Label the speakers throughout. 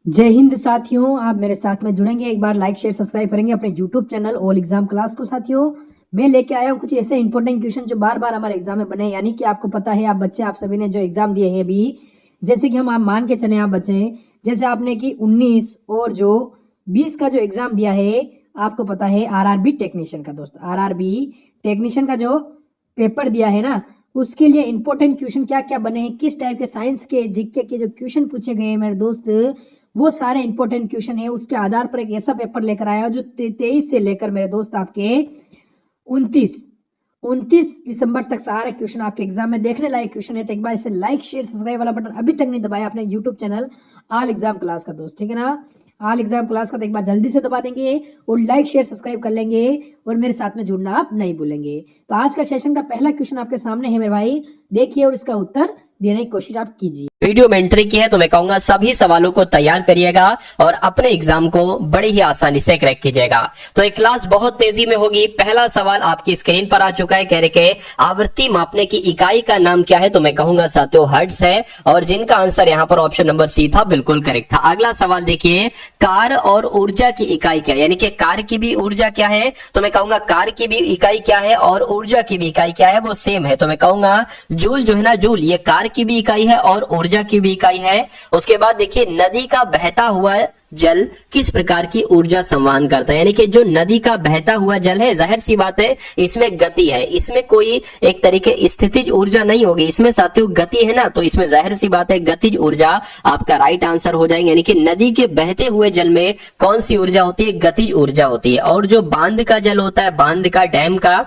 Speaker 1: जय हिंद साथियों, आप मेरे साथ में जुड़ेंगे, एक बार लाइक शेयर सब्सक्राइब करेंगे अपने YouTube channel all exam class को। साथियों, मैं लेके आया हूँ कुछ ऐसे इंपॉर्टेंट क्वेश्चन जो बार बार हमारे एग्जाम में बने, यानी कि आपको पता है आप बच्चे, आप सभी ने जो एग्जाम दिए हैं अभी, जैसे कि हम आप मान के चले, आप बच्चे जैसे आपने कि 19 और जो 20 का जो एग्जाम दिया है, आपको पता है आरआरबी टेक्नीशियन का, दोस्त आरआरबी टेक्नीशियन का जो पेपर दिया है ना, उसके लिए इंपॉर्टेंट क्वेश्चन क्या क्या बने हैं, किस टाइप के साइंस के जीके के जो क्वेश्चन पूछे गए हैं मेरे दोस्त, वो सारे इंपॉर्टेंट क्वेश्चन है। उसके आधार पर एक ऐसा पेपर लेकर आया जो 23 से लेकर मेरे दोस्त आपके 29 दिसंबर तक सारे क्वेश्चन आपके एग्जाम में देखने लायक क्वेश्चन है। तो एक बार इसे लाइक शेयर सब्सक्राइब वाला बटन अभी तक नहीं दबाया अपने YouTube channel all exam class का, दोस्त, ठीक है ना। ऑल एग्जाम क्लास का तो एक बार जल्दी से दबा देंगे और लाइक शेयर सब्सक्राइब कर लेंगे और मेरे साथ में जुड़ना आप नहीं भूलेंगे। तो आज का सेशन का पहला क्वेश्चन आपके सामने है मेरे भाई, देखिए और इसका उत्तर देने की कोशिश आप कीजिए।
Speaker 2: वीडियो में एंट्री की है तो मैं कहूंगा सभी सवालों को तैयार करिएगा और अपने एग्जाम को बड़ी ही आसानी से क्रैक कीजिएगा। तो ये क्लास बहुत तेजी में होगी। पहला सवाल आपकी स्क्रीन पर आ चुका है, कह रहे के आवृत्ति मापने की इकाई का नाम क्या है, तो मैं कहूंगा साथियों हर्ट्ज है, और जिनका आंसर यहाँ पर ऑप्शन नंबर सी था, बिल्कुल करेक्ट था। अगला सवाल देखिए, कार्य और ऊर्जा की इकाई क्या है, यानी कि कार्य की भी ऊर्जा क्या है, तो मैं कहूंगा कार्य की भी इकाई क्या है और ऊर्जा की भी इकाई क्या है, वो सेम है। तो मैं कहूंगा जूल जो है ना, जूल ये कार्य की भी इकाई है और ऊर्जा की भी इकाई है। उसके बाद देखिए, नदी का बहता हुआ जल किस प्रकार की ऊर्जा संवहन करता है, यानी कि जो नदी का बहता हुआ जल है, जाहिर सी बात है इसमें गति है, इसमें कोई एक तरीके स्थितिज ऊर्जा नहीं होगी, इसमें साथियों गति है ना, तो इसमें जाहिर सी बात है गतिज ऊर्जा आपका राइट आंसर हो जाएंगे। यानी कि नदी के बहते हुए जल में कौन सी ऊर्जा होती है, गतिज ऊर्जा होती है। और जो बांध का जल होता है, बांध का, डैम का,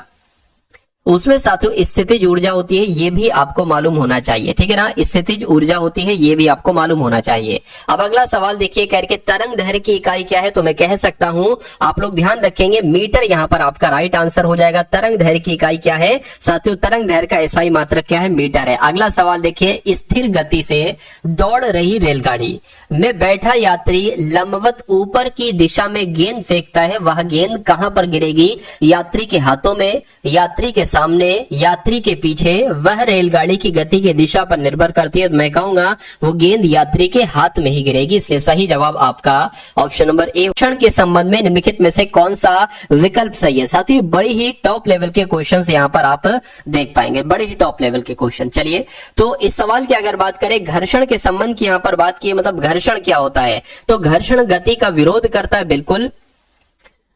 Speaker 2: उसमें साथियों स्थितिज ऊर्जा होती है, ये भी आपको मालूम होना चाहिए, ठीक है ना, स्थितिज ऊर्जा होती है, ये भी आपको मालूम होना चाहिए। अब अगला सवाल देखिए, कह के तरंग दैर्घ्य की इकाई क्या है, तो मैं कह सकता हूं, आप लोग ध्यान रखेंगे मीटर यहां पर आपका राइट आंसर हो जाएगा। तरंग दैर्घ्य की इकाई क्या है साथियों, तरंग दैर्घ्य का एसआई मात्रक क्या है, मीटर है। अगला सवाल देखिए, स्थिर गति से दौड़ रही रेलगाड़ी में बैठा यात्री लंबवत ऊपर की दिशा में गेंद फेंकता है, वह गेंद कहां पर गिरेगी, यात्री के हाथों में, यात्री के सामने, यात्री के पीछे, वह रेलगाड़ी की गति की दिशा पर निर्भर करती है। तो मैं कहूंगा वो गेंद यात्री के हाथ में ही गिरेगी, इसलिए सही जवाब आपका ऑप्शन नंबर ए। क्षण के संबंध में निम्नलिखित में से कौन सा विकल्प सही है। साथ ही बड़ी ही टॉप लेवल के क्वेश्चंस यहां पर आप देख पाएंगे, बड़े ही टॉप लेवल के क्वेश्चन। चलिए, तो इस सवाल की अगर बात करें, घर्षण के संबंध की यहां पर बात की, मतलब घर्षण क्या होता है, तो घर्षण गति का विरोध करता है, बिल्कुल।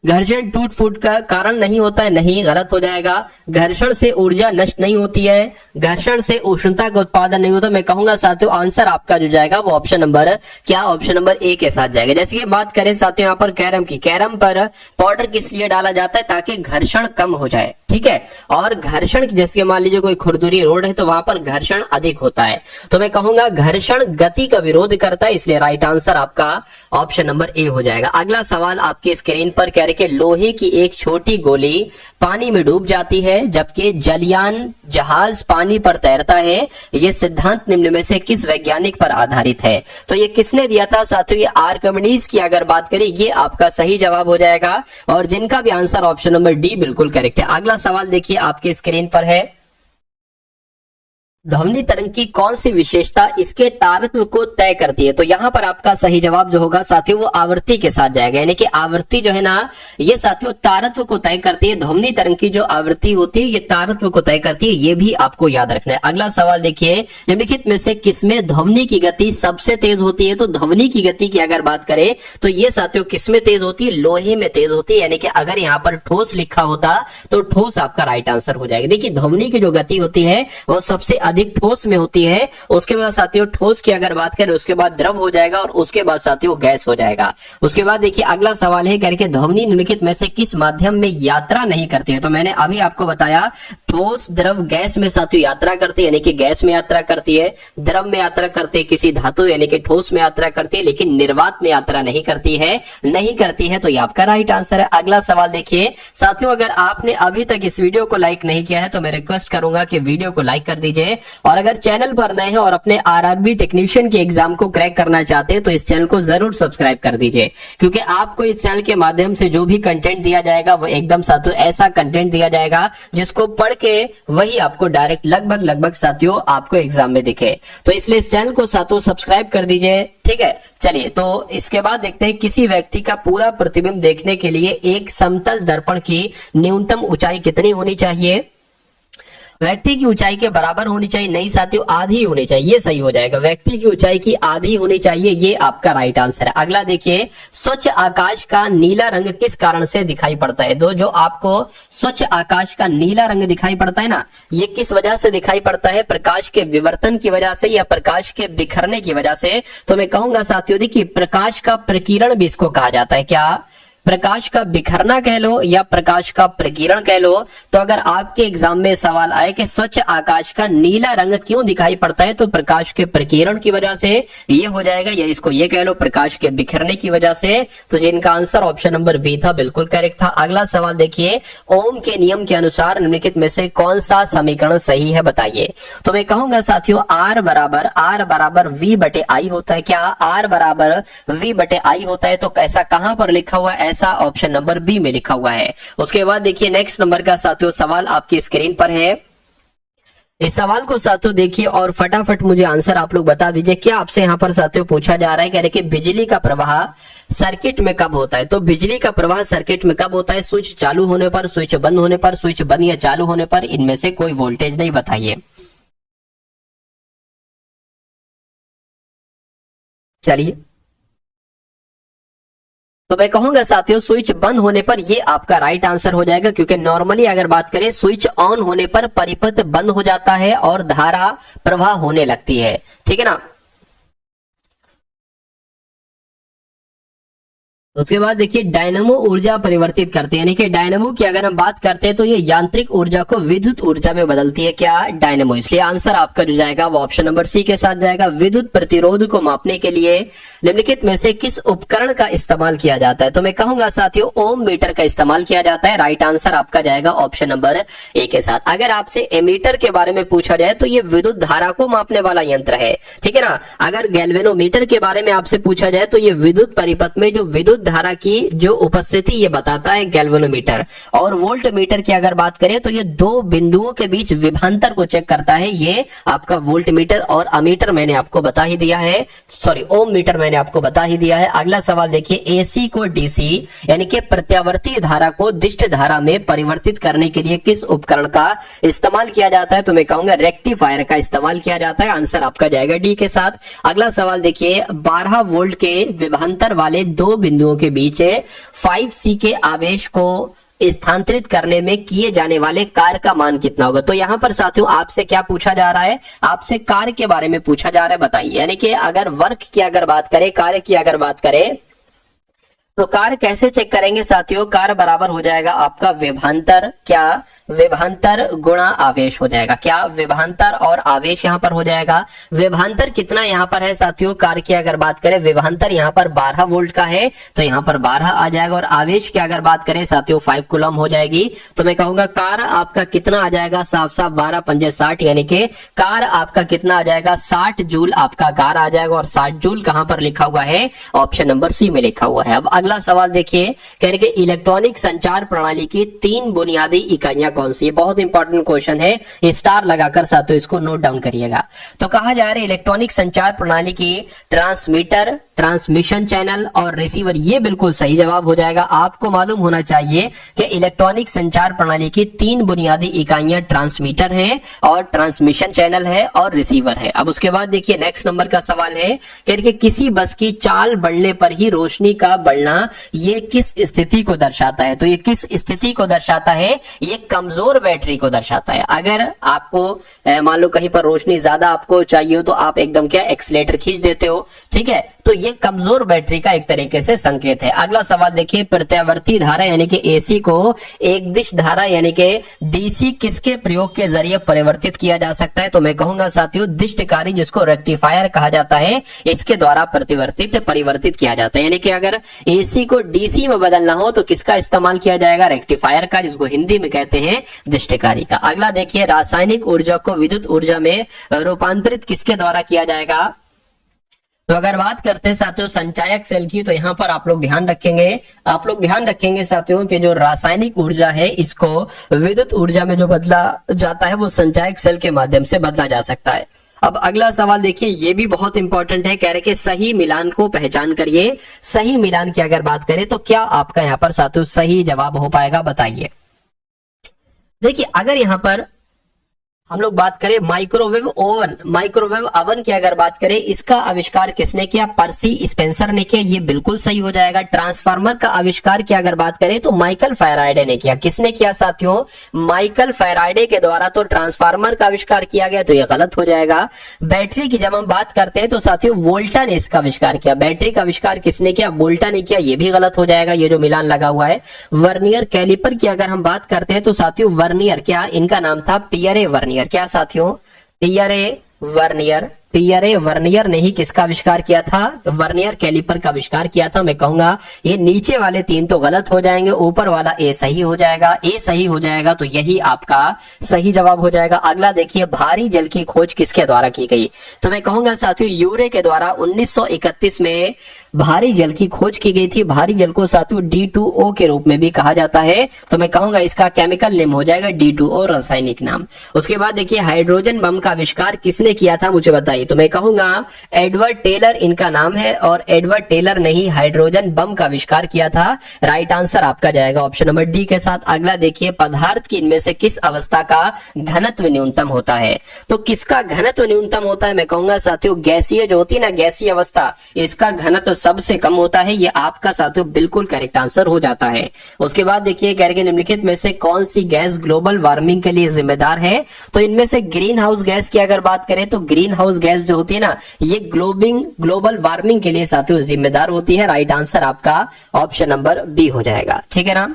Speaker 2: घर्षण टूट फूट का कारण नहीं होता है, नहीं, गलत हो जाएगा। घर्षण से ऊर्जा नष्ट नहीं होती है, घर्षण से उष्णता का उत्पादन नहीं होता। मैं कहूंगा साथियों आंसर आपका जो जाएगा वो ऑप्शन नंबर क्या, ऑप्शन नंबर ए के साथ जाएगा। जैसे कि बात करें साथियों यहाँ पर कैरम की, कैरम पर पाउडर किस लिए डाला जाता है, ताकि घर्षण कम हो जाए, ठीक है। और घर्षण जैसे मान लीजिए कोई खुरदुरी रोड है तो वहां पर घर्षण अधिक होता है, तो मैं कहूंगा घर्षण गति का विरोध करता है, इसलिए राइट आंसर आपका ऑप्शन नंबर ए हो जाएगा। अगला सवाल आपकी स्क्रीन पर कह रहे कि लोहे की एक छोटी गोली पानी में डूब जाती है जबकि जलयान जहाज पानी पर तैरता है, यह सिद्धांत निम्न में से किस वैज्ञानिक पर आधारित है, तो ये किसने दिया था साथियों, ये आर्किमिडीज की अगर बात करें, ये आपका सही जवाब हो जाएगा, और जिनका भी आंसर ऑप्शन नंबर डी बिल्कुल करेक्ट है। अगला सवाल देखिए आपके स्क्रीन पर है, ध्वनि तरंग की कौन सी विशेषता इसके तारत्व को तय करती है, तो यहां पर आपका सही जवाब जो होगा साथियों वो आवृत्ति के साथ जाएगा, यानी कि आवृत्ति जो है ना, ये साथियों तारत्व को तय करती है। ध्वनि तरंग की जो आवृत्ति होती है ये तारत्व को तय करती है, ये भी आपको याद रखना है। अगला सवाल देखिए, निम्नलिखित में से किसमें ध्वनि की गति सबसे तेज होती है, तो ध्वनि की गति की अगर बात करें तो ये साथियों किसमें तेज होती है, लोहे में तेज होती है, यानी कि अगर यहाँ पर ठोस लिखा होता तो ठोस आपका राइट आंसर हो जाएगा। देखिए ध्वनि की जो गति होती है वो सबसे अधिक ठोस में होती है, उसके बाद साथियों ठोस की अगर बात करें उसके बाद द्रव हो जाएगा और उसके बाद साथियों गैस हो जाएगा। उसके बाद देखिए अगला सवाल है, करके ध्वनि निम्नलिखित में से किस माध्यम में यात्रा नहीं करती है, तो मैंने अभी आपको बताया ठोस, द्रव, गैस में साथियों यात्रा करती है, यानी कि गैस में यात्रा करती है, द्रव में यात्रा करती है, किसी धातु यानी कि ठोस में यात्रा करती है, लेकिन निर्वात में यात्रा नहीं करती है, नहीं करती है, तो ये आपका राइट आंसर है। अगला सवाल देखिए साथियों, अगर आपने अभी तक इस वीडियो को लाइक नहीं किया है तो मैं रिक्वेस्ट करूंगा कि वीडियो को लाइक कर दीजिए और अगर चैनल पर नए हैं और अपने आरआरबी टेक्नीशियन के एग्जाम को क्रैक करना चाहते हैं तो इस चैनल को जरूर सब्सक्राइब कर दीजिए, क्योंकि आपको इस चैनल के माध्यम से जो भी कंटेंट दिया जाएगा वो एकदम साथियों ऐसा कंटेंट दिया जाएगा जिसको पढ़ के वही आपको डायरेक्ट लगभग साथियों आपको एग्जाम में दिखे। तो इसलिए इस चैनल को साथियों सब्सक्राइब कर दीजिए, ठीक है। चलिए तो इसके बाद देखते हैं, किसी व्यक्ति का पूरा प्रतिबिंब देखने के लिए एक समतल दर्पण की न्यूनतम ऊंचाई कितनी होनी चाहिए? व्यक्ति की ऊंचाई के बराबर होनी चाहिए, नहीं साथियों आधी होनी चाहिए, ये सही हो जाएगा। व्यक्ति की ऊंचाई की आधी होनी चाहिए, ये आपका राइट आंसर है। अगला देखिए, स्वच्छ आकाश का नीला रंग किस कारण से दिखाई पड़ता है? तो जो आपको स्वच्छ आकाश का नीला रंग दिखाई पड़ता है ना, ये किस वजह से दिखाई पड़ता है? प्रकाश के विवर्तन की वजह से या प्रकाश के बिखरने की वजह से? तो मैं कहूंगा साथियों देखिए, प्रकाश का प्रकीर्ण भी इसको कहा जाता है। क्या? प्रकाश का बिखरना कह लो या प्रकाश का प्रकीर्ण कह लो। तो अगर आपके एग्जाम में सवाल आए कि स्वच्छ आकाश का नीला रंग क्यों दिखाई पड़ता है, तो प्रकाश के प्रकीर्ण की वजह से ये हो जाएगा, या इसको ये कह लो प्रकाश के बिखरने की वजह से। तो जिनका आंसर ऑप्शन नंबर बी था बिल्कुल करेक्ट था। अगला सवाल देखिए, ओम के नियम के अनुसार निम्नलिखित में से कौन सा समीकरण सही है बताइए? तो मैं कहूंगा साथियों आर बराबर वी बटे आई होता है। क्या? आर बराबर वी बटे आई होता है। तो ऐसा कहां पर लिखा हुआ है? ऐसा ऑप्शन नंबर बी में लिखा हुआ है। उसके बाद देखिए नेक्स्ट नंबर का साथियों सवाल आपकी स्क्रीन पर है। इस सवाल को साथियों देखिए और फटाफट मुझे आंसर आप लोग बता दीजिए। क्या आपसे यहाँ पर साथियों पूछा जा रहा है, कह रहे कि बिजली का प्रवाह सर्किट में कब होता है? तो बिजली का प्रवाह सर्किट में कब होता है? स्विच चालू होने पर, स्विच बंद होने पर, स्विच बंद या चालू होने पर, इनमें से कोई वोल्टेज नहीं, बताइए। चलिए, तो मैं कहूंगा साथियों स्विच बंद होने पर, ये आपका राइट आंसर हो जाएगा, क्योंकि नॉर्मली अगर बात करें स्विच ऑन होने पर परिपथ बंद हो जाता है और धारा प्रवाह होने लगती है, ठीक है ना। उसके बाद देखिए, डायनामो ऊर्जा परिवर्तित करते हैं, यानी कि डायनामो की अगर हम बात करते हैं तो ये यांत्रिक ऊर्जा को विद्युत ऊर्जा में बदलती है। क्या? डायनामो। इसलिए आंसर आपका जो जाएगा वो ऑप्शन नंबर सी के साथ जाएगा। विद्युत प्रतिरोध को मापने के लिए निम्नलिखित में से किस उपकरण का इस्तेमाल किया जाता है? तो मैं कहूंगा साथियों ओम मीटर का इस्तेमाल किया जाता है। राइट आंसर आपका जाएगा ऑप्शन नंबर ए के साथ। अगर आपसे एमीटर के बारे में पूछा जाए तो ये विद्युत धारा को मापने वाला यंत्र है, ठीक है ना। अगर गैल्वेनोमीटर के बारे में आपसे पूछा जाए तो ये विद्युत परिपथ में जो विद्युत धारा की जो उपस्थिति ये बताता है गैल्वेनोमीटर। और वोल्ट मीटर की अगर बात करें तो ये दो बिंदुओं के बीच विभवांतर को चेक करता है, ये आपका वोल्ट मीटर। और अमीटर मैंने आपको बता ही दिया है, सॉरी ओम मीटर मैंने आपको बता ही दिया है। अगला सवाल देखिए, एसी को डीसी यानी कि प्रत्यावर्ती धारा को दिष्ट धारा में परिवर्तित करने के लिए किस उपकरण का इस्तेमाल किया जाता है? तो मैं कहूंगा रेक्टिफायर का इस्तेमाल किया जाता है। आंसर आपका जाएगा डी के साथ। अगला सवाल देखिए, 12 वोल्ट के विभवांतर वाले दो बिंदुओं के बीच 5C के आवेश को स्थानांतरित करने में किए जाने वाले कार्य का मान कितना होगा? तो यहां पर साथियों आपसे क्या पूछा जा रहा है? आपसे कार्य के बारे में पूछा जा रहा है, बताइए। यानी कि अगर वर्क की अगर बात करें, कार्य की अगर बात करें तो कार्य कैसे चेक करेंगे साथियों? कार्य बराबर हो जाएगा आपका विभवांतर, क्या? विभवांतर गुणा आवेश हो जाएगा। क्या? विभवांतर और आवेश यहां पर हो जाएगा। विभवांतर कितना यहां पर है साथियों? कार्य की अगर बात करें, विभवांतर यहां पर 12 वोल्ट का है तो यहां पर 12 आ जाएगा। और आवेश की अगर बात करें साथियों 5 कूलम हो जाएगी। तो मैं कहूंगा कार्य आपका कितना आ जाएगा? साफ 12 पंजे 60, यानी कि कार्य आपका कितना आ जाएगा? 60 जूल आपका कार्य आ जाएगा। और 60 जूल कहां पर लिखा हुआ है? ऑप्शन नंबर सी में लिखा हुआ है। अब अगला सवाल देखिए, कह रहे कि इलेक्ट्रॉनिक संचार प्रणाली की 3 बुनियादी इकाइयां कौन सी है? बहुत इंपॉर्टेंट क्वेश्चन है, स्टार लगाकर साथियों इसको नोट डाउन करिएगा। तो कहा जा रहा है इलेक्ट्रॉनिक संचार प्रणाली की ट्रांसमीटर, ट्रांसमिशन चैनल और रिसीवर। ये बिल्कुल सही जवाब हो जाएगा। आपको मालूम होना चाहिए कि इलेक्ट्रॉनिक संचार प्रणाली की 3 बुनियादी इकाइयां ट्रांसमीटर है और ट्रांसमिशन चैनल है और रिसीवर है। अब उसके बाद देखिए नेक्स्ट नंबर का सवाल है, कह रहे कि किसी बस की चाल बढ़ने पर ही रोशनी का बढ़ना ये किस स्थिति को दर्शाता है? तो ये किस स्थिति को दर्शाता है? ये कमजोर बैटरी को दर्शाता है। अगर आपको मान लो कहीं पर रोशनी ज्यादा आपको चाहिए हो तो आप एकदम क्या एक्सीलेटर खींच देते हो, ठीक है। तो ये कमजोर बैटरी का एक तरीके से संकेत है। अगला सवाल देखिए, प्रत्यावर्ती धारा यानी कि एसी को एक दिश धारा यानी कि डीसी किसके प्रयोग के जरिए परिवर्तित किया जा सकता है? तो मैं कहूंगा साथियों दिष्टकारी, जिसको रेक्टिफायर कहा जाता है, इसके द्वारा परिवर्तित किया जाता है। यानी कि अगर एसी को डीसी में बदलना हो तो किसका इस्तेमाल किया जाएगा? रेक्टिफायर का, जिसको हिंदी में कहते हैं दिष्टकारी का। अगला देखिए, रासायनिक ऊर्जा को विद्युत ऊर्जा में रूपांतरित किसके द्वारा किया जाएगा? तो अगर बात करते हैं साथियों संचायक सेल की, तो यहाँ पर आप लोग ध्यान रखेंगे साथियों कि जो रासायनिक ऊर्जा है इसको विद्युत ऊर्जा में जो बदला जाता है वो संचायक सेल के माध्यम से बदला जा सकता है। अब अगला सवाल देखिए, ये भी बहुत इंपॉर्टेंट है, कह रहे कि सही मिलान को पहचान करिए। सही मिलान की अगर बात करें तो क्या आपका यहाँ पर साथियों सही जवाब हो पाएगा? बताइए। देखिए, अगर यहाँ पर हम लोग बात करें माइक्रोवेव ओवन की अगर बात करें, इसका आविष्कार किसने किया? पर्सी स्पेंसर ने किया, ये बिल्कुल सही हो जाएगा। ट्रांसफार्मर का आविष्कार की अगर बात करें तो माइकल फैराडे ने किया। किसने किया साथियों? माइकल फैराडे के द्वारा तो ट्रांसफार्मर का आविष्कार किया गया, तो ये गलत हो जाएगा। बैटरी की जब हम बात करते हैं तो साथियों वोल्टा ने इसका आविष्कार किया। बैटरी का आविष्कार किसने किया? वोल्टा ने किया, ये भी गलत हो जाएगा, ये जो मिलान लगा हुआ है। वर्नियर कैलिपर की अगर हम बात करते हैं तो साथियों वर्नियर, क्या इनका नाम था? Pierre vernier. क्या साथियों? पियरे वर्नियर ने ही किसका आविष्कार किया था? वर्नियर कैलिपर का आविष्कार किया था। मैं कहूंगा ये नीचे वाले तीन तो गलत हो जाएंगे, ऊपर वाला ए सही हो जाएगा। ए सही हो जाएगा तो यही आपका सही जवाब हो जाएगा। अगला देखिए, भारी जल की खोज किसके द्वारा की गई? तो मैं कहूंगा साथियों यूरे के द्वारा 1931 में भारी जल की खोज की गई थी। भारी जल को साथियों D2O के रूप में भी कहा जाता है, तो मैं कहूंगा इसका केमिकल नेम हो जाएगा D2O, रासायनिक नाम। उसके बाद देखिए, हाइड्रोजन बम का आविष्कार किसने किया था? मुझे बताइए। तो मैं कहूंगा एडवर्ड टेलर इनका नाम है, और एडवर्ड टेलर ने ही हाइड्रोजन बम का आविष्कार किया था। राइट आंसर आपका जाएगा ऑप्शन नंबर डी के साथ। अगला देखिए, पदार्थ की इनमें से किस अवस्था का घनत्व न्यूनतम होता है? तो किसका घनत्व न्यूनतम होता है? मैं कहूंगा साथियों गैसीय जो होती है ना, गैसीय अवस्था, इसका घनत्व सबसे कम होता है। ये आपका साथियों बिल्कुल करेक्ट आंसर हो जाता है। उसके बाद देखिए, कह रहे निम्नलिखित में से कौन सी गैस ग्लोबल वार्मिंग के लिए जिम्मेदार है? तो इनमें से ग्रीन हाउस गैस की अगर बात करें तो ग्रीन हाउस गैस जो होती है ना, ये ग्लोबल वार्मिंग के लिए साथियों जिम्मेदार होती है। राइट आंसर आपका ऑप्शन नंबर बी हो जाएगा। ठीक है ना।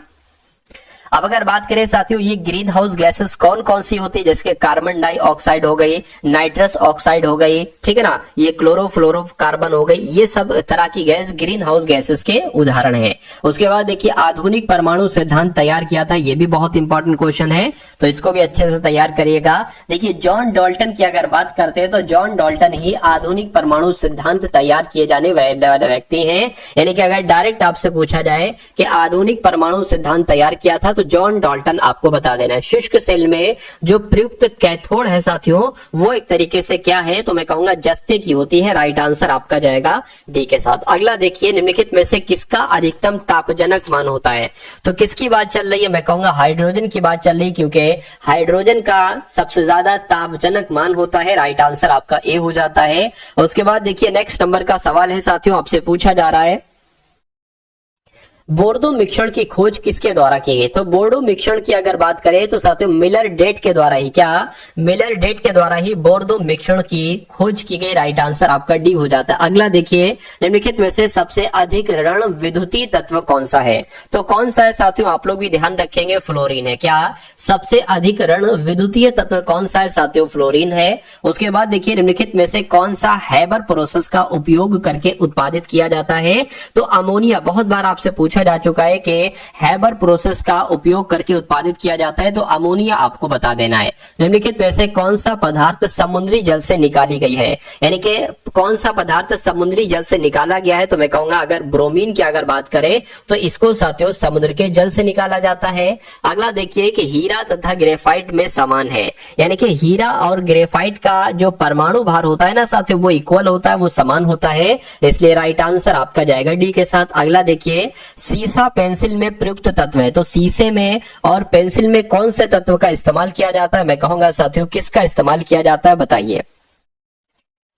Speaker 2: अब अगर बात करें साथियों ये ग्रीन हाउस गैसेस कौन कौन सी होती है, जैसे कार्बन डाइऑक्साइड हो गई, नाइट्रस ऑक्साइड हो गई, ठीक है ना, ये क्लोरोफ्लोरोकार्बन हो गई, ये सब तरह की गैस ग्रीन हाउस गैसेस के उदाहरण है। उसके बाद देखिए, आधुनिक परमाणु सिद्धांत तैयार किया था, ये भी बहुत इंपॉर्टेंट क्वेश्चन है, तो इसको भी अच्छे से तैयार करिएगा। देखिए, जॉन डाल्टन की अगर बात करते हैं तो जॉन डाल्टन ही आधुनिक परमाणु सिद्धांत तैयार किए जाने वाले व्यक्ति हैं। यानी कि अगर डायरेक्ट आपसे पूछा जाए कि आधुनिक परमाणु सिद्धांत तैयार किया था, तो जॉन डाल्टन आपको बता देना है। शुष्क सेल में जो प्रयुक्त कैथोड है साथियों, वो एक तरीके से क्या है, तो मैं कहूंगा जस्ते की होती है। राइट आंसर आपका जाएगा डी के साथ। अगला देखिए, निम्नलिखित में से किसका अधिकतम तापजनक मान होता है? तो किसकी बात चल रही है? मैं कहूंगा हाइड्रोजन की बात चल रही है, क्योंकि हाइड्रोजन का सबसे ज्यादा तापजनक मान होता है। राइट आंसर आपका ए हो जाता है। उसके बाद देखिए, नेक्स्ट नंबर का सवाल है साथियों, आपसे पूछा जा रहा है बोर्डो मिश्रण की खोज किसके द्वारा की गई? तो बोर्डो मिश्रण की अगर बात करें तो साथियों मिलर डेट के द्वारा ही, क्या मिलर डेट के द्वारा ही बोर्डो मिश्रण की खोज की गई। राइट आंसर आपका डी हो जाता है। अगला देखिए, निम्नलिखित में से सबसे अधिक ऋण विद्युतीय तत्व कौन सा है? तो कौन सा है साथियों, आप लोग भी ध्यान रखेंगे, फ्लोरीन है। क्या सबसे अधिक ऋण विद्युतीय तत्व कौन सा है साथियों? फ्लोरीन है। उसके बाद देखिए, निम्नलिखित में से कौन सा हैबर प्रोसेस का उपयोग करके उत्पादित किया जाता है? तो अमोनिया। बहुत बार आपसे पूछा जा चुका है कि हैबर प्रोसेस का उपयोग करके उत्पादित किया जाता है, तो अमोनिया आपको बता देना है। निम्नलिखित में से कौन सा पदार्थ समुद्री जल से निकाली गई है? यानी कि कौन सा पदार्थ समुद्री जल से निकाला गया है? तो मैं कहूंगा अगर ब्रोमीन की अगर बात करें तो इसको साथियों समुद्र के जल से निकाला जाता है। अगला देखिए कि हीरा तथा ग्रेफाइट में समान है, यानी कि हीरा और ग्रेफाइट का जो परमाणु भार होता है ना साथियों, वो इक्वल होता है, वो समान होता है, इसलिए राइट आंसर आपका जाएगा डी के साथ। अगला देखिए, सीसा पेंसिल में प्रयुक्त तत्व है, तो सीसे में और पेंसिल में कौन से तत्व का इस्तेमाल किया जाता है? मैं कहूंगा साथियों किसका इस्तेमाल किया जाता है, बताइए।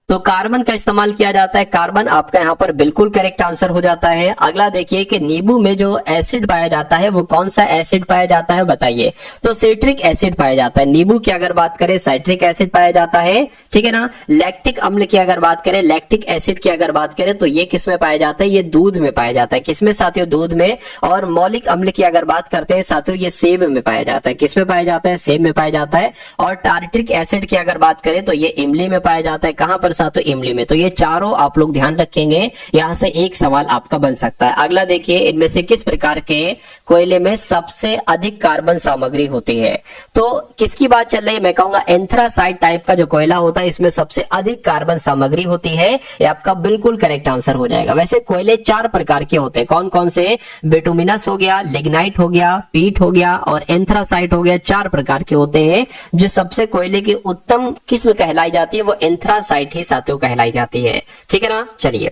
Speaker 2: तो कार्बन का इस्तेमाल किया जाता है। कार्बन आपका यहाँ पर बिल्कुल करेक्ट आंसर हो जाता है। अगला देखिए कि नींबू में जो एसिड पाया जाता है वो कौन सा एसिड पाया जाता है बताइए। तो सिट्रिक एसिड पाया जाता है। नींबू की अगर बात करें साइट्रिक एसिड पाया जाता है, ठीक है ना। लैक्टिक अम्ल की अगर बात करें, लैक्टिक एसिड की अगर बात करें तो ये किस में पाया जाता है, ये दूध में पाया जाता है। किसमें साथियों, दूध में। और मौलिक अम्ल की अगर बात करते हैं साथियों, ये सेब में पाया जाता है। किसमें पाया जाता है, सेब में पाया जाता है। और टार्ट्रिक एसिड की अगर बात करें तो ये इमली में पाया जाता है। कहां पर साथियों, इमली में। तो ये चारों आप लोग ध्यान रखेंगे, यहां से एक सवाल आपका बन सकता है। अगला देखिए, इनमें से किस प्रकार के कोयले में सबसे अधिक कार्बन सामग्री होती है। तो किसकी बात चल रही है, मैं कहूंगा एंथ्रासाइट टाइप का जो कोयला होता है इसमें सबसे अधिक कार्बन सामग्री होती है। ये आपका बिल्कुल करेक्ट आंसर हो जाएगा। वैसे कोयले 4 प्रकार के होते हैं। कौन कौन से, बिटुमिनस हो गया, लिग्नाइट हो गया, पीट हो गया और एंथ्रासाइट हो गया। 4 प्रकार के होते हैं। जो सबसे कोयले की उत्तम किस्म कहलाई जाती है वो एंथ्रासाइट ही साथियों कहलाई जाती है, ठीक है ना। चलिए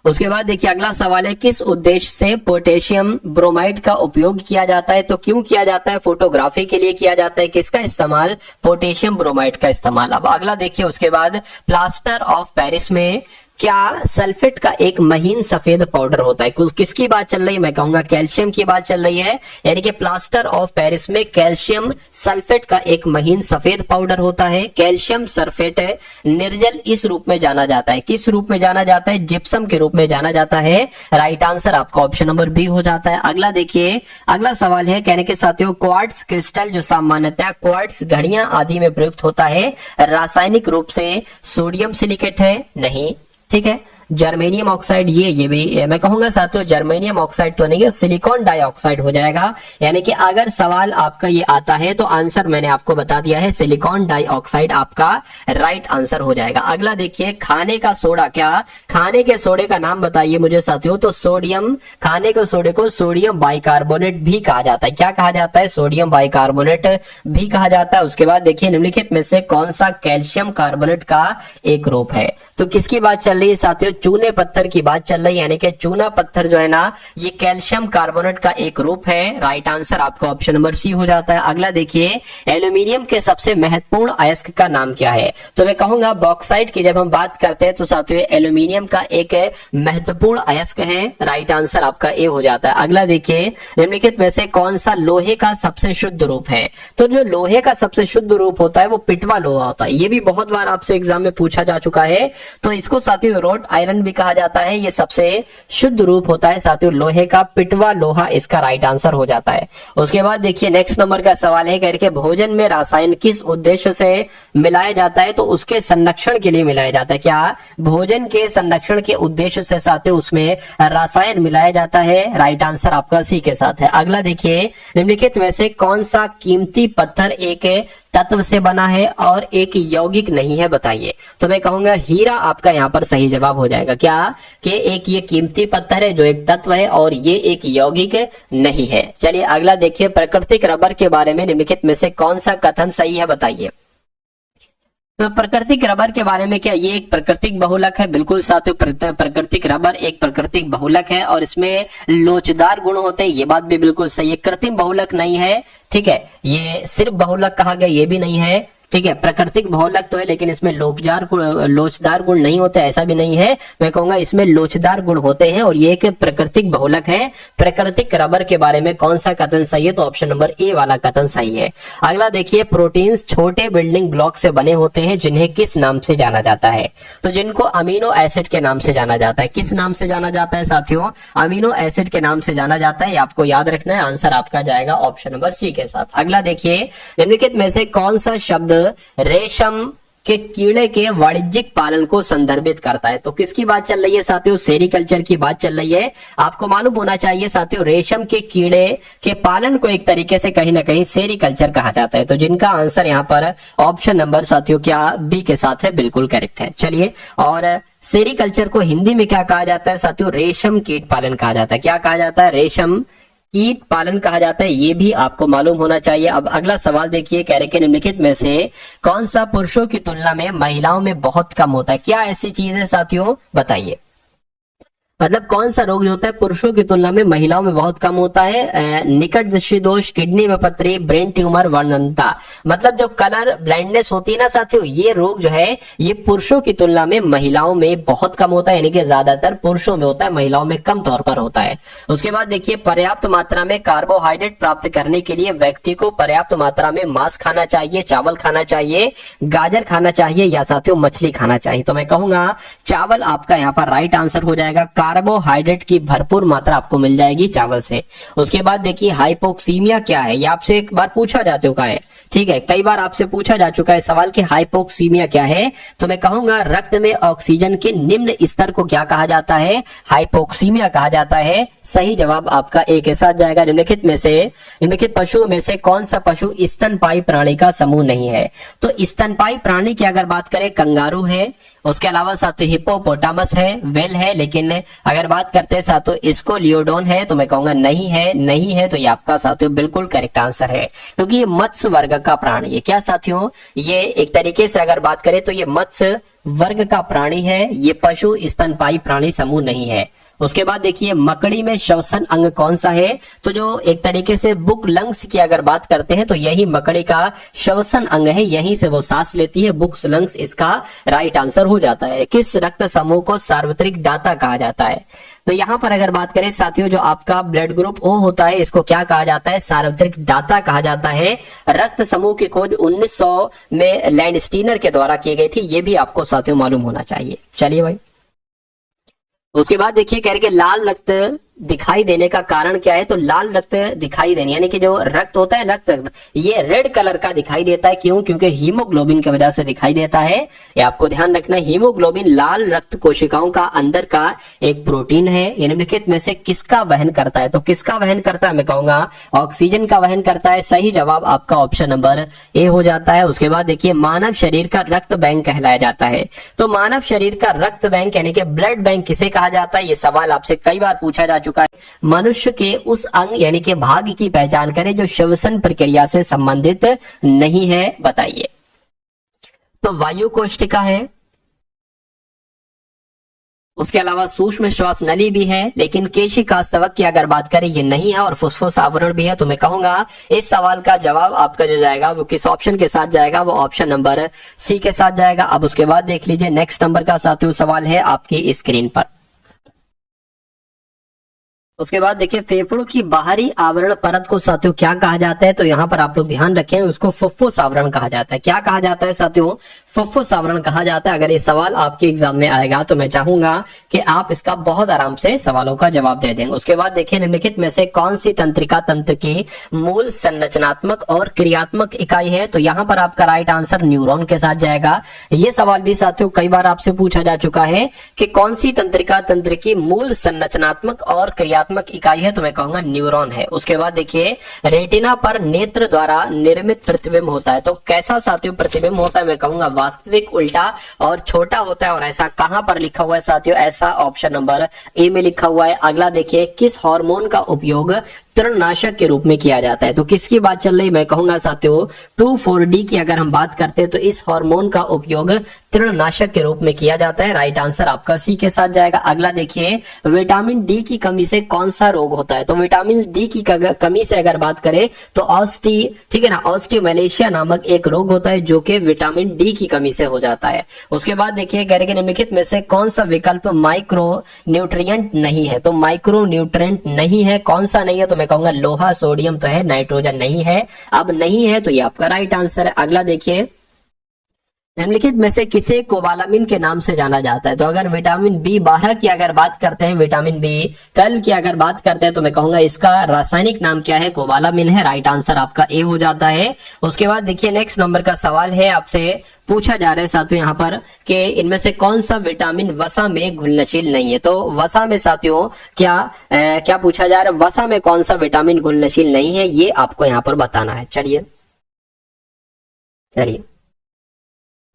Speaker 2: उसके बाद देखिए अगला सवाल है, किस उद्देश्य से पोटेशियम ब्रोमाइड का उपयोग किया जाता है। तो क्यों किया जाता है, फोटोग्राफी के लिए किया जाता है। किसका इस्तेमाल, पोटेशियम ब्रोमाइड का इस्तेमाल। अब अगला देखिए उसके बाद, प्लास्टर ऑफ पेरिस में क्या सल्फेट का एक महीन सफेद पाउडर होता है। किसकी बात चल रही है, मैं कहूंगा कैल्शियम की बात चल रही है। यानी कि प्लास्टर ऑफ पेरिस में कैल्शियम सल्फेट का एक महीन सफेद पाउडर होता है। कैल्शियम सल्फेट निर्जल इस रूप में जाना जाता है। किस रूप में जाना जाता है, जिप्सम के रूप में जाना जाता है। राइट आंसर आपका ऑप्शन नंबर बी हो जाता है। अगला देखिए, अगला सवाल है, कहने के साथियों क्वार्ट्ज क्रिस्टल जो सामान्यतः क्वार्ट्ज घड़ियां आदि में प्रयुक्त होता है, रासायनिक रूप से सोडियम सिलिकेट है, नहीं, ठीक है। जर्मेनियम ऑक्साइड, ये भी मैं कहूंगा साथियों जर्मेनियम ऑक्साइड तो नहीं है, सिलिकॉन डाइऑक्साइड हो जाएगा। यानी कि अगर सवाल आपका ये आता है तो आंसर मैंने आपको बता दिया है, सिलिकॉन डाइऑक्साइड आपका राइट आंसर हो जाएगा। अगला देखिए, खाने का सोडा, क्या खाने के सोडे का नाम बताइए मुझे साथियों। तो सोडियम, खाने के सोडे को सोडियम बाइकार्बोनेट भी कहा जाता है। क्या कहा जाता है, सोडियम बाइकार्बोनेट भी कहा जाता है। उसके बाद देखिए, निम्नलिखित में से कौन सा कैल्शियम कार्बोनेट का एक रूप है। तो किसकी बात चल रही है साथियों, चूने पत्थर की बात चल रही है। यानी कि चूना पत्थर जो है ना, ये कैल्शियम कार्बोनेट का एक रूप है। राइट आंसर आपका ऑप्शन नंबर सी हो जाता है। अगला देखिए, एल्यूमिनियम के सबसे महत्वपूर्ण अयस्क का नाम क्या है। तो मैं कहूंगा बॉक्साइट की जब हम बात करते हैं तो साथियों एल्यूमिनियम का एक महत्वपूर्ण अयस्क है। राइट आंसर आपका ए हो जाता है। अगला देखिए, निम्नलिखित में से कौन सा लोहे का सबसे शुद्ध रूप है। तो जो लोहे का सबसे शुद्ध रूप होता है वो पिटवा लोहा होता है। ये भी बहुत बार आपसे एग्जाम में पूछा जा चुका है। तो इसको साथियों रोट आयरन भी कहा जाता है। ये सबसे शुद्ध रूप होता है साथियों लोहे का, पिटवा लोहा इसका राइट आंसर हो जाता है। उसके बाद देखिए नेक्स्ट नंबर का सवाल है, करके भोजन में रसायन किस उद्देश्य से मिलाया जाता है। तो उसके संरक्षण के लिए मिलाया जाता है। क्या भोजन के संरक्षण के उद्देश्य से साथियों उसमें रसायन मिलाया जाता है। राइट आंसर आपका सी के साथ है। अगला देखिए, निम्नलिखित में से कौन सा कीमती पत्थर एक तत्व से बना है और एक यौगिक नहीं है, बताइए। तो मैं कहूंगा हीरा आपका यहाँ पर सही जवाब हो जाएगा। क्या कि एक ये कीमती पत्थर है जो एक तत्व है और ये एक यौगिक नहीं है। चलिए अगला देखिए, प्राकृतिक रबर के बारे में निम्नलिखित में से कौन सा कथन सही है, बताइए। तो प्राकृतिक रबर के बारे में, क्या ये एक प्राकृतिक बहुलक है। बिल्कुल साथियों, प्राकृतिक रबर एक प्राकृतिक बहुलक है और इसमें लोचदार गुण होते हैं। ये बात भी बिल्कुल सही है। कृत्रिम बहुलक नहीं है, ठीक है। ये सिर्फ बहुलक कहा गया, ये भी नहीं है, ठीक है। प्राकृतिक बहुलक तो है लेकिन इसमें लोचदार गुण नहीं होते, ऐसा भी नहीं है। मैं कहूंगा इसमें लोचदार गुण होते हैं और ये एक प्राकृतिक बहुलक है। प्राकृतिक रबर के बारे में कौन सा कथन सही है, तो ऑप्शन नंबर ए वाला कथन सही है। अगला देखिए, प्रोटीन्स छोटे बिल्डिंग ब्लॉक से बने होते हैं जिन्हें किस नाम से जाना जाता है। तो जिनको अमीनो एसिड के नाम से जाना जाता है। किस नाम से जाना जाता है साथियों, अमीनो एसिड के नाम से जाना जाता है। आपको याद रखना है, आंसर आपका जाएगा ऑप्शन नंबर सी के साथ। अगला देखिए, निम्नलिखित में से कौन सा शब्द रेशम के कीड़े के वाणिज्यिक पालन को संदर्भित करता है। तो किसकी बात चल रही है साथियों, सेरीकल्चर की बात चल रही है। आपको मालूम होना चाहिए साथियों, रेशम के कीड़े के पालन को एक तरीके से कहीं ना कहीं सेरीकल्चर कहा जाता है। तो जिनका आंसर यहाँ पर ऑप्शन नंबर साथियों क्या बी के साथ है, बिल्कुल करेक्ट है। चलिए, और सेरीकल्चर को हिंदी में क्या कहा जाता है साथियों, रेशम कीट पालन कहा जाता है। क्या कहा जाता है, रेशम कीट पालन कहा जाता है। ये भी आपको मालूम होना चाहिए। अब अगला सवाल देखिए, कह रहे कि निम्नलिखित में से कौन सा पुरुषों की तुलना में महिलाओं में बहुत कम होता है। क्या ऐसी चीज है साथियों, बताइए। मतलब कौन सा रोग जो होता है पुरुषों की तुलना में महिलाओं में बहुत कम होता है? निकट दृष्टि दोष, किडनी में पथरी, ब्रेन ट्यूमर, वर्णनता। मतलब जो कलर ब्लाइंडनेस होती है ना साथियों, ये रोग जो है ये पुरुषों की तुलना में महिलाओं में बहुत कम होता है, यानी कि ज्यादातर पुरुषों में होता है, महिलाओं में कम तौर पर होता है। उसके बाद देखिए, पर्याप्त मात्रा में कार्बोहाइड्रेट प्राप्त करने के लिए व्यक्ति को पर्याप्त मात्रा में मांस खाना चाहिए, चावल खाना चाहिए, गाजर खाना चाहिए या साथियों मछली खाना चाहिए। तो मैं कहूंगा चावल आपका यहाँ पर राइट आंसर हो जाएगा। कार्बोहाइड्रेट की भरपूर मात्रा आपको मिल जाएगी चावल से। उसके बाद देखिए, हाइपोक्सीमिया क्या है, ये आपसे एक बार पूछा जा चुका है, ठीक है, कई बार आपसे पूछा जा चुका है सवाल कि हाइपोक्सीमिया क्या है। तो मैं कहूंगा रक्त में ऑक्सीजन के निम्न स्तर को क्या कहा जाता है? हाइपोक्सीमिया कहा जाता है। सही जवाब आपका ए के साथ जाएगा। निम्नलिखित पशुओं में से कौन सा पशु स्तनपायी प्राणी का समूह नहीं है? तो स्तनपायी प्राणी की अगर बात करें, कंगारू है, उसके अलावा साथों हिप्पोपोटामस है, वेल है, लेकिन अगर बात करते हैं साथों इसको लियोडोन है, तो मैं कहूंगा नहीं है, तो ये आपका साथियों बिल्कुल करेक्ट आंसर है, क्योंकि ये मत्स्य वर्ग का प्राणी है। क्या साथियों, ये एक तरीके से अगर बात करें तो ये मत्स्य वर्ग का प्राणी है, ये पशु स्तनपायी प्राणी समूह नहीं है। उसके बाद देखिए, मकड़ी में श्वसन अंग कौन सा है? तो जो एक तरीके से बुक लंग्स की अगर बात करते हैं तो यही मकड़ी का श्वसन अंग है, यहीं से वो सांस लेती है, बुक्स लंग्स इसका राइट आंसर हो जाता है। किस रक्त समूह को सार्वत्रिक दाता कहा जाता है? तो यहाँ पर अगर बात करें साथियों, जो आपका ब्लड ग्रुप ओ होता है इसको क्या कहा जाता है? सार्वत्रिक दाता कहा जाता है। रक्त समूह की खोज 1900 में लैंडस्टीनर के द्वारा की गई थी, ये भी आपको साथियों मालूम होना चाहिए। चलिए भाई, उसके बाद देखिए, कह रहे कि लाल रक्त दिखाई देने का कारण क्या है? तो लाल रक्त दिखाई देने यानी कि जो रक्त होता है, रक्त ये रेड कलर का दिखाई देता है। क्यों? क्योंकि हीमोग्लोबिन की वजह से दिखाई देता है। ये आपको ध्यान रखना है। हीमोग्लोबिन लाल रक्त कोशिकाओं का अंदर का एक प्रोटीन है। निम्नलिखित में से किसका वहन करता है? तो किसका वहन करता है? मैं कहूंगा ऑक्सीजन का वहन करता है। सही जवाब आपका ऑप्शन नंबर ए हो जाता है। उसके बाद देखिए, मानव शरीर का रक्त बैंक कहलाया जाता है। तो मानव शरीर का रक्त बैंक यानी कि ब्लड बैंक किसे कहा जाता है? ये सवाल आपसे कई बार पूछा जा चुका है। मनुष्य के उस अंग यानी कि भाग की पहचान करें जो श्वसन प्रक्रिया से संबंधित नहीं है, बताइए। तो वायु कोशिका है, उसके अलावा सूक्ष्म श्वास नली भी है, लेकिन केशिका स्तवक की अगर बात करें ये नहीं है, और फुफ्फुस आवरण भी है। तो मैं कहूंगा इस सवाल का जवाब आपका जो जाएगा वो किस ऑप्शन के साथ जाएगा? वो ऑप्शन नंबर सी के साथ जाएगा। अब उसके बाद देख लीजिए, नेक्स्ट नंबर का साथियों सवाल है आपकी स्क्रीन पर। उसके बाद देखिए, फेफड़ों की बाहरी आवरण परत को साथियों क्या कहा जाता है? तो यहाँ पर आप लोग ध्यान रखें, उसको फुफ्फुस आवरण कहा जाता है। क्या कहा जाता है साथियों? फुफ्फुस आवरण कहा जाता है। अगर ये सवाल आपके एग्जाम में आएगा तो मैं चाहूंगा कि आप इसका बहुत आराम से सवालों का जवाब दे देंगे। उसके बाद देखिए, निम्नलिखित में से कौन सी तंत्रिका तंत्र की मूल संरचनात्मक और क्रियात्मक इकाई है? तो यहाँ पर आपका राइट आंसर न्यूरॉन के साथ जाएगा। ये सवाल भी साथियों कई बार आपसे पूछा जा चुका है कि कौन सी तंत्रिका तंत्र की मूल संरचनात्मक और क्रियात्मक इकाई है? तो मैं कहूंगा न्यूरॉन है। उसके बाद देखिए, रेटिना पर नेत्र द्वारा निर्मित प्रतिबिंब होता है। तो कैसा साथियों प्रतिबिंब होता है? मैं कहूंगा वास्तविक, उल्टा और छोटा होता है। और ऐसा कहां पर लिखा हुआ है साथियों? ऐसा ऑप्शन नंबर ए में लिखा हुआ है। अगला देखिए, किस हार्मोन का उपयोग तृणनाशक के रूप में किया जाता है? तो किसकी बात चल रही? मैं कहूंगा साथियों 2,4-D की अगर हम बात करते हैं तो इस हार्मोन का उपयोग तृणनाशक के रूप में किया जाता है। राइट आंसर आपका सी के साथ जाएगा। अगला देखिए, विटामिन डी की कमी से कौन सा रोग होता है? तो विटामिन डी की कमी से अगर बात करें तो ठीक है ना, ऑस्टियोमैलेशिया नामक एक रोग होता है जो कि विटामिन डी की कमी से हो जाता है। उसके बाद देखिए, निम्नलिखित में से कौन सा विकल्प माइक्रो न्यूट्रिएंट नहीं है? तो माइक्रो न्यूट्रिएंट नहीं है, कौन सा नहीं है? तो मैं कहूंगा लोहा, सोडियम तो है, नाइट्रोजन नहीं है। अब नहीं है तो ये आपका राइट आंसर है। अगला देखिए, निम्नलिखित में से किसे कोबालामिन के नाम से जाना जाता है? तो अगर विटामिन B12 की अगर बात करते हैं, विटामिन B12 की अगर बात करते हैं तो मैं कहूंगा इसका रासायनिक नाम क्या है? कोबालामिन है। राइट आंसर आपका ए हो जाता है। उसके बाद देखिए, नेक्स्ट नंबर का सवाल है आपसे पूछा जा रहा है साथियों यहाँ पर कि इनमें से कौन सा विटामिन वसा में घुलनशील नहीं है? तो वसा में साथियों क्या पूछा जा रहा है? वसा में कौन सा विटामिन घुलनशील नहीं है, ये आपको यहाँ पर बताना है। चलिए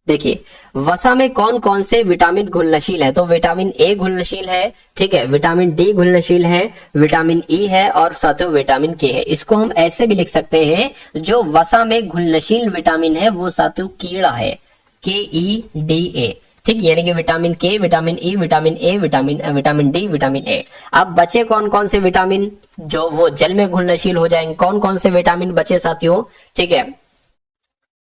Speaker 2: देखिए, वसा में कौन कौन से विटामिन घुलनशील है? तो विटामिन ए घुलनशील है, ठीक है, विटामिन डी घुलनशील है, विटामिन ई है और साथियों विटामिन के है। इसको हम ऐसे भी लिख सकते हैं, जो वसा में घुलनशील विटामिन है वो साथियों कीड़ा है, KEDA। ठीक, यानी कि विटामिन के, vitamin E, vitamin A, vitamin D, vitamin A. अब बचे कौन कौन से विटामिन जो वो जल में घुलनशील हो जाएंगे, कौन कौन से विटामिन बचे साथियों, ठीक है।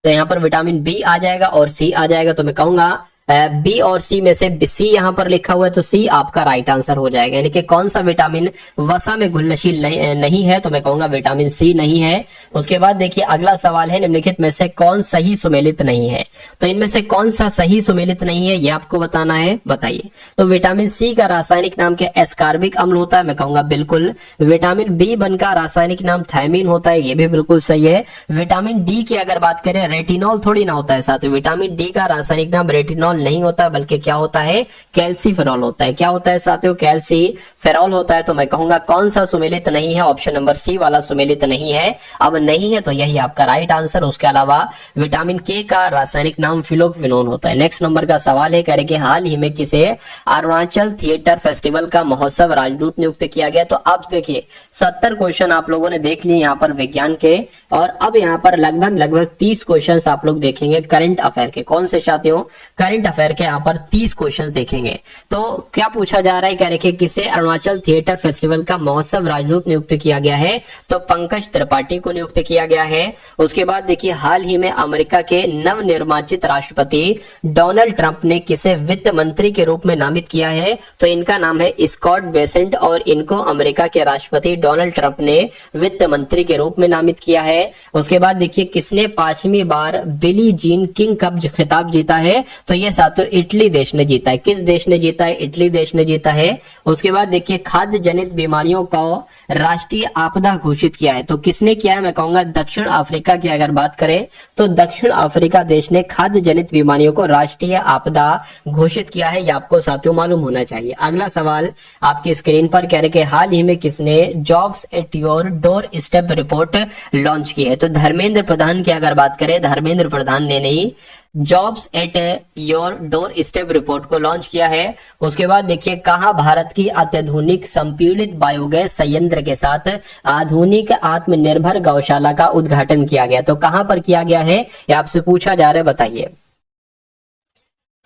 Speaker 2: तो यहाँ पर विटामिन बी आ जाएगा और सी आ जाएगा। तो मैं कहूंगा बी और सी में से सी यहाँ पर लिखा हुआ है, तो सी आपका राइट आंसर हो जाएगा। यानी कि कौन सा विटामिन वसा में घुलनशील नहीं है, तो मैं कहूंगा विटामिन सी नहीं है। उसके बाद देखिए अगला सवाल है, निम्नलिखित में से कौन सही सुमेलित नहीं है। तो इनमें से कौन सा सही सुमेलित नहीं है ये आपको बताना है, बताइए। तो विटामिन सी का रासायनिक नाम क्या, एस्कार्बिक अम्ल होता है, मैं कहूंगा बिल्कुल। विटामिन बी वन का रासायनिक नाम थायमीन होता है, ये भी बिल्कुल सही है। विटामिन डी की अगर बात करें, रेटिनॉल थोड़ी ना होता है साथियों, विटामिन डी का रासायनिक नाम रेटिनॉल नहीं होता, बल्कि क्या होता है, कैल्सीफेरॉल होता है। क्या होता है साथियों, कैल्सीफेरॉल होता है। तो मैं कहूंगा कौन सा सुमेलित नहीं है, ऑप्शन नंबर सी वाला सुमेलित नहीं है। अब नहीं है तो यही आपका राइट आंसर। उसके अलावा विटामिन के का रासायनिक नाम फिलोक्विनोन होता है। नेक्स्ट नंबर का सवाल है, कह रहे कि हाल ही में किसे अरुणाचल थिएटर फेस्टिवल का महोत्सव राजदूत नियुक्त किया गया। तो अब देखिए 70 क्वेश्चन आप लोगों ने देख लिए यहाँ पर विज्ञान के, और अब यहाँ पर लगभग 30 क्वेश्चन आप लोग देखेंगे करंट अफेयर के। कौन से साथियों, करंट अफेयर के यहाँ पर 30 क्वेश्चंस देखेंगे। तो क्या पूछा जा रहा है, कह रहे कि किसे अरुणाचल थिएटर फेस्टिवल का महोत्सव राजदूत नियुक्त किया गया है। तो पंकज त्रिपाठी को नियुक्त किया गया है। उसके बाद देखिए हाल ही में अमेरिका के नवनिर्वाचित राष्ट्रपति डोनाल्ड ट्रंप ने किसे वित्त मंत्री के रूप में नामित किया है। तो इनका नाम है स्कॉट बेसेंट, और इनको अमेरिका के राष्ट्रपति डोनाल्ड ट्रंप ने वित्त मंत्री के रूप में नामित किया है। उसके बाद देखिए किसने 5वीं बार बिली जीन किंग कप खिताब जीता है। तो ये साथियों इटली देश ने जीता है। किस देश ने जीता है, इटली देश ने जीता है। उसके बाद देखिए खाद्य जनित बीमारियों को राष्ट्रीय आपदा घोषित किया है। तो किसने किया है, मैं कहूंगा दक्षिण अफ्रीका की अगर बात करें तो दक्षिण अफ्रीका देश ने खाद्य जनित बीमारियों को राष्ट्रीय आपदा घोषित किया है। ये आपको साथियों मालूम होना चाहिए। अगला सवाल आपकी स्क्रीन पर कह रहे कि हाल ही में किसने jobs at your door step report launch की है। तो धर्मेंद्र प्रधान की अगर बात करें, धर्मेंद्र प्रधान ने नहीं jobs at your door step report को लॉन्च किया है। उसके बाद देखिए कहां भारत की अत्याधुनिक संपीड़ित बायोगैस संयंत्र के साथ आधुनिक आत्मनिर्भर गौशाला का उद्घाटन किया गया। तो कहां पर किया गया है ये आपसे पूछा जा रहा है, बताइए।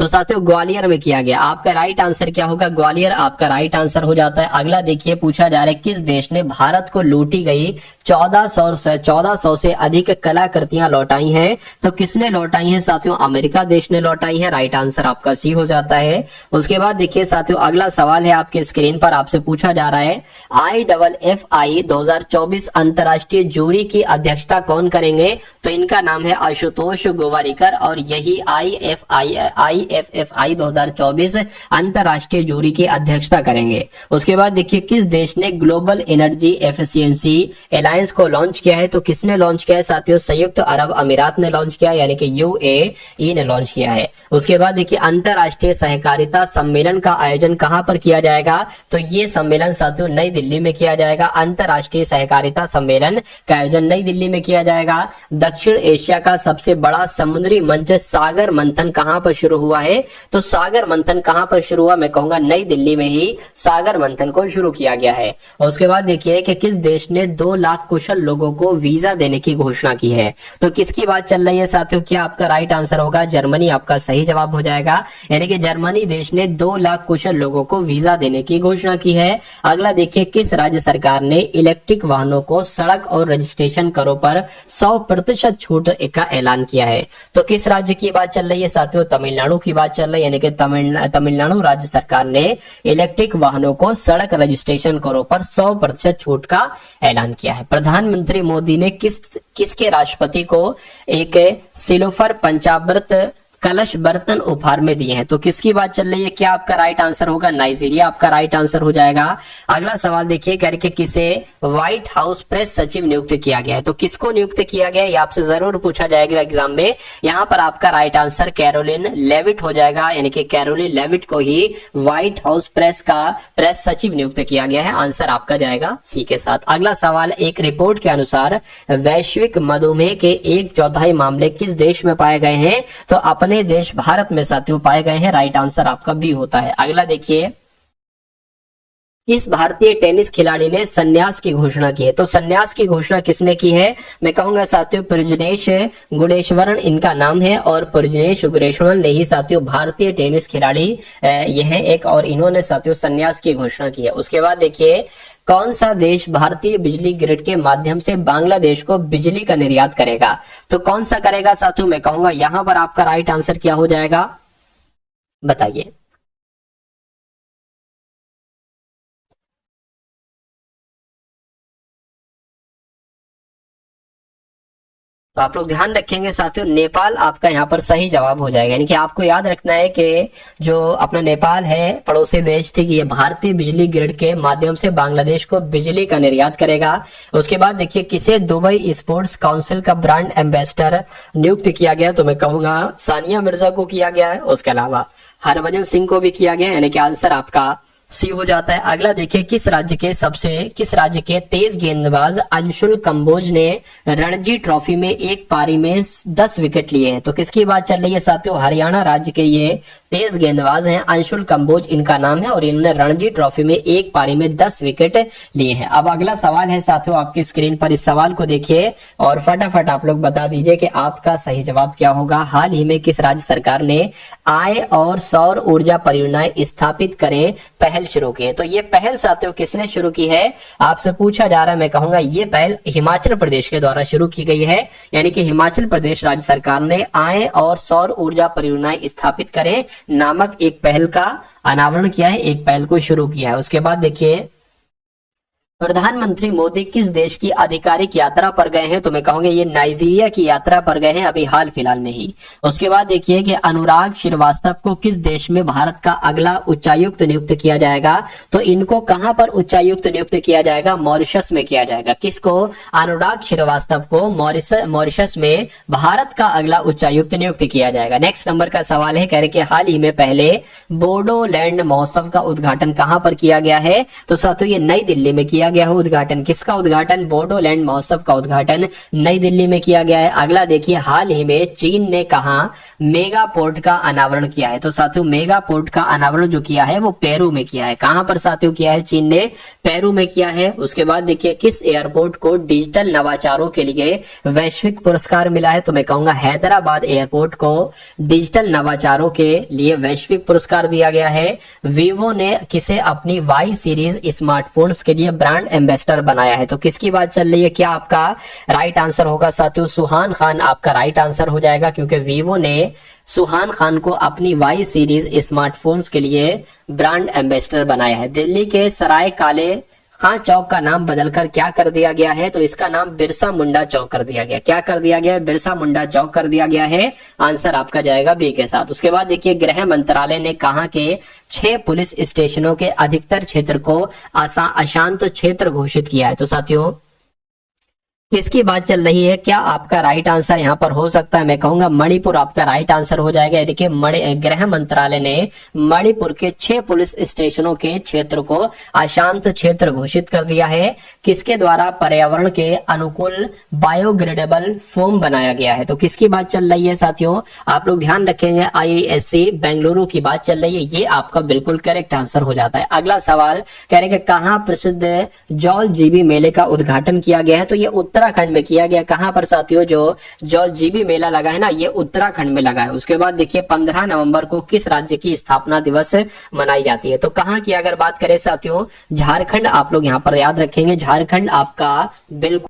Speaker 2: तो साथियों ग्वालियर में किया गया। आपका राइट आंसर क्या होगा, ग्वालियर आपका राइट आंसर हो जाता है। अगला देखिए पूछा जा रहा है किस देश ने भारत को लूटी गई 1400 से अधिक कलाकृतियां लौटाई हैं। तो किसने लौटाई हैं साथियों, अमेरिका देश ने लौटाई है। राइट आंसर आपका सी हो जाता है। उसके बाद देखिए साथियों अगला सवाल है आपके स्क्रीन पर, आपसे पूछा जा रहा है IFFI 2024 अंतरराष्ट्रीय जूरी की अध्यक्षता कौन करेंगे। तो इनका नाम है आशुतोष गोवारिकर, और यही IFFI 2024 अंतरराष्ट्रीय जूरी की अध्यक्षता करेंगे। उसके बाद देखिए किस देश ने ग्लोबल एनर्जी एफिशिएंसी अलायंस को लॉन्च किया है। तो किसने लॉन्च किया है साथियों, संयुक्त अरब अमीरात ने लॉन्च किया, यानी कि UAE ने लॉन्च किया है। उसके बाद देखिए अंतरराष्ट्रीय सहकारिता सम्मेलन का आयोजन कहां पर किया जाएगा। तो ये सम्मेलन साथियों नई दिल्ली में किया जाएगा। अंतरराष्ट्रीय सहकारिता सम्मेलन का आयोजन नई दिल्ली में किया जाएगा। दक्षिण एशिया का सबसे बड़ा समुद्री मंच सागर मंथन कहां पर शुरू हुआ है। तो सागर मंथन कहां पर शुरू हुआ, मैं कहूंगा नई दिल्ली में ही सागर मंथन को शुरू किया गया है। और उसके बाद देखिए कि किस देश ने 2 लाख कुशल लोगों को वीजा देने की घोषणा की है। तो किसकी बात चल रही है साथियों, क्या आपका राइट आंसर होगा, जर्मनी आपका सही जवाब हो जाएगा। यानी कि जर्मनी देश ने 2 लाख कुशल लोगों को वीजा देने की घोषणा की है। अगला देखिए किस राज्य सरकार ने इलेक्ट्रिक वाहनों को सड़क और रजिस्ट्रेशन करों पर 100% छूट का ऐलान किया है। तो किस राज्य की बात चल रही है साथियों, तमिलनाडु की बात चल रही है। यानी कि तमिलनाडु राज्य सरकार ने इलेक्ट्रिक वाहनों को सड़क रजिस्ट्रेशन करों पर 100% छूट का ऐलान किया है। प्रधानमंत्री मोदी ने किसके राष्ट्रपति को एक सिल्वर पंचामृत कलश बर्तन उपहार में दिए हैं। तो किसकी बात चल रही है, क्या आपका राइट आंसर होगा, नाइजीरिया आपका राइट आंसर हो जाएगा। अगला सवाल देखिए करके किसे व्हाइट हाउस प्रेस सचिव नियुक्त किया गया है। तो किसको नियुक्त किया गया है, ये आपसे जरूर पूछा जाएगा एग्जाम में। यहाँ पर आपका राइट आंसर कैरोलिन लेविट हो जाएगा, यानी कि कैरोलिन लेविट को ही व्हाइट हाउस प्रेस सचिव नियुक्त किया गया है। आंसर आपका जाएगा सी के साथ। अगला सवाल, एक रिपोर्ट के अनुसार वैश्विक मधुमेह के 1/4 मामले किस देश में पाए गए हैं। तो अपने देश भारत में साथियों पाए गए हैं। राइट आंसर आपका बी होता है। अगला देखिए इस भारतीय टेनिस खिलाड़ी ने संन्यास की घोषणा की है। तो संन्यास की घोषणा किसने की है? मैं कहूंगा साथियों प्रजनेश गुणेश्वरन इनका नाम है, और प्रजनेश गुणेश्वरन ने ही साथियों भारतीय टेनिस खिलाड़ी यह है एक, और इन्होंने साथियों संन्यास की घोषणा की है। उसके बाद देखिए, कौन सा देश भारतीय बिजली ग्रिड के माध्यम से बांग्लादेश को बिजली का निर्यात करेगा? तो कौन सा करेगा साथियों? मैं कहूंगा यहां पर आपका राइट आंसर क्या हो जाएगा, बताइए। तो आप लोग ध्यान रखेंगे साथियों, नेपाल आपका यहाँ पर सही जवाब हो जाएगा। यानी कि आपको याद रखना है कि जो अपना नेपाल है पड़ोसी देश, ठीक, ये भारतीय बिजली ग्रिड के माध्यम से बांग्लादेश को बिजली का निर्यात करेगा। उसके बाद देखिए, किसे दुबई स्पोर्ट्स काउंसिल का ब्रांड एम्बेसडर नियुक्त किया गया? तो मैं कहूंगा सानिया मिर्जा को किया गया है। उसके अलावा हरभजन सिंह को भी किया गया, यानी कि आंसर आपका सी हो जाता है। अगला देखिए, किस राज्य के तेज गेंदबाज अंशुल कंबोज ने रणजी ट्रॉफी में एक पारी में 10 विकेट लिए हैं? तो किसकी बात चल रही है साथियों? हरियाणा राज्य के ये तेज गेंदबाज हैं, अंशुल कंबोज इनका नाम है, और इन्होंने रणजी ट्रॉफी में एक पारी में 10 विकेट लिए हैं। अब अगला सवाल है साथियों आपकी स्क्रीन पर, इस सवाल को देखिए और फटाफट आप लोग बता दीजिए कि आपका सही जवाब क्या होगा। हाल ही में किस राज्य सरकार ने आय और सौर ऊर्जा परियोजनाएं स्थापित करें पहल शुरू की है? तो ये पहल साथियों किसने शुरू की है आपसे पूछा जा रहा है। मैं कहूंगा ये पहल हिमाचल प्रदेश के द्वारा शुरू की गई है, यानी कि हिमाचल प्रदेश राज्य सरकार ने आय और सौर ऊर्जा परियोजनाएं स्थापित करें नामक एक पहल का अनावरण किया है, एक पहल को शुरू किया है। उसके बाद देखिए, प्रधानमंत्री मोदी किस देश की आधिकारिक यात्रा पर गए हैं? तो मैं कहूंगा ये नाइजीरिया की यात्रा पर गए हैं अभी हाल फिलहाल में ही। उसके बाद देखिए कि अनुराग श्रीवास्तव को किस देश में भारत का अगला उच्चायुक्त नियुक्त किया जाएगा? तो इनको कहां पर उच्चायुक्त नियुक्त किया जाएगा? मॉरिशस में किया जाएगा। किसको? अनुराग श्रीवास्तव को मॉरिशस में भारत का अगला उच्चायुक्त नियुक्त किया जाएगा। नेक्स्ट नंबर का सवाल है, कह रहे कि हाल ही में पहले बोडोलैंड महोत्सव का उद्घाटन कहां पर किया गया है? तो साथियों ये नई दिल्ली में किया गया है उद्घाटन। किसका उद्घाटन? बोडोलैंड महोत्सव का उद्घाटन नई दिल्ली में किया गया है। अगला देखिए, हाल ही में चीन ने कहा मेगा पोर्ट का अनावरण किया है? तो साथियों मेगा पोर्ट का अनावरण जो किया है वो पेरू में किया है। कहां पर साथियों किया है? चीन ने पेरू में किया है। उसके बाद देखिए, किस एयरपोर्ट को डिजिटल नवाचारों के लिए वैश्विक पुरस्कार मिला है? तो मैं कहूंगा हैदराबाद एयरपोर्ट को डिजिटल नवाचारों के लिए वैश्विक पुरस्कार दिया गया है। वीवो ने किसे अपनी वाई सीरीज स्मार्टफोन्स के लिए ब्रांड एम्बेसडर बनाया है? तो किसकी बात चल रही है? क्या आपका राइट आंसर होगा साथियों? सुहान खान आपका राइट आंसर हो जाएगा, क्योंकि वीवो ने सुहान खान को अपनी वाई सीरीज स्मार्टफोन्स के लिए ब्रांड एम्बेसडर बनाया है। दिल्ली के सराय काले खां चौक का नाम बदलकर क्या कर दिया गया है? तो इसका नाम बिरसा मुंडा चौक कर दिया गया। क्या कर दिया गया? बिरसा मुंडा चौक कर दिया गया है। आंसर आपका जाएगा बी के साथ। उसके बाद देखिए, गृह मंत्रालय ने कहा कि 6 पुलिस स्टेशनों के अधिकतर क्षेत्र को अशांत क्षेत्र घोषित किया है। तो साथियों किसकी बात चल रही है? क्या आपका राइट आंसर यहाँ पर हो सकता है? मैं कहूंगा मणिपुर आपका राइट आंसर हो जाएगा। देखिए, गृह मंत्रालय ने मणिपुर के 6 पुलिस स्टेशनों के क्षेत्र को अशांत क्षेत्र घोषित कर दिया है। किसके द्वारा? पर्यावरण के अनुकूल बायोग्रेडेबल फोम बनाया गया है। तो किसकी बात चल रही है साथियों? आप लोग ध्यान रखेंगे, IISc बेंगलुरु की बात चल रही है। ये आपका बिल्कुल करेक्ट आंसर हो जाता है। अगला सवाल कह रहे हैं कहां प्रसिद्ध जौल जीबी मेले का उद्घाटन किया गया है? तो ये उत्तराखंड में किया गया। कहां पर साथियों? जो जौल जीबी मेला लगा है ना, ये उत्तराखंड में लगा है। उसके बाद देखिए, 15 नवंबर को किस राज्य की स्थापना दिवस मनाई जाती है? तो कहां की अगर बात करें साथियों? झारखंड आप लोग यहां पर याद रखेंगे, झारखंड आपका बिल्कुल